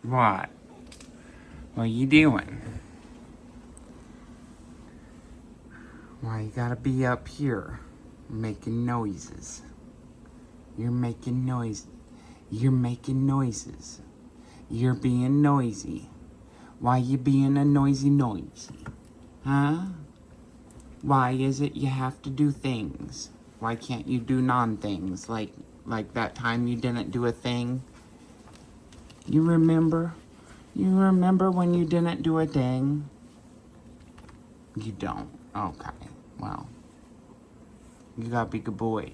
What? What are you doing? Why you gotta be up here making noises? You're making noise. You're making noises. You're being noisy. Why you being a noisy? Huh? Why is it you have to do things? Why can't you do non-things? Like that time you didn't do a thing? You remember? You remember when you didn't do a thing? You don't. Okay. Well, you gotta be a good boy.